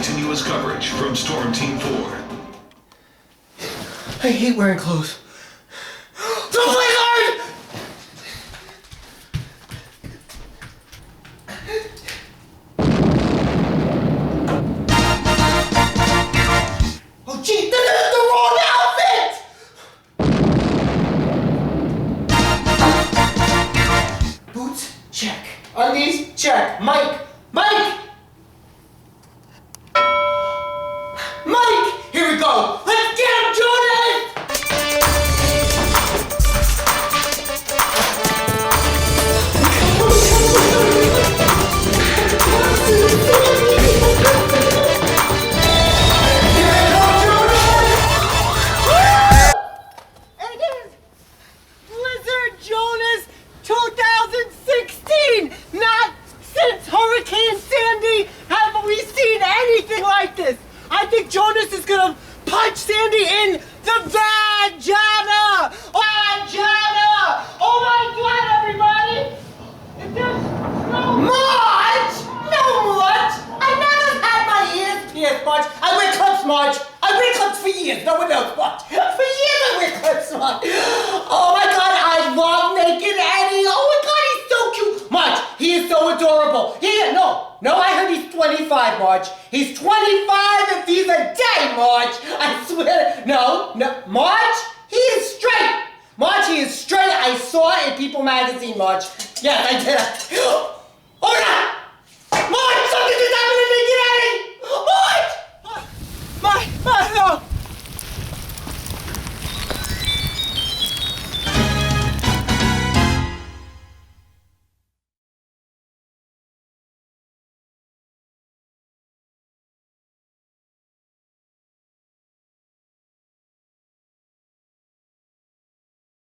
continuous coverage from Storm Team 4. I hate wearing clothes. Don't play hard! Oh gee, this is the wrong outfit! Boots, check. Undies, check. Mike! Here we go! Let's get him, Jonas! NakedEddie Jonas 2016! Not since Hurricane Sandy have we seen anything like this! I think Jonas is gonna punch Sandy in the vagina! Vagina! Oh my god, everybody! Is there March? No, March! I never had my ears pierced, March. I wear clips, March. I wear clips for years. No one knows, March. For years I wear clips, March. Oh my god, I love NakedEddie. Oh my god, he's so cute. March, he is so adorable. Yeah, no, I heard he's 25, March. He's 25 if he's a day, March. I swear. No, March, he is straight. March, he is straight. I saw it in People magazine, March. Yes, I did. Oh, no!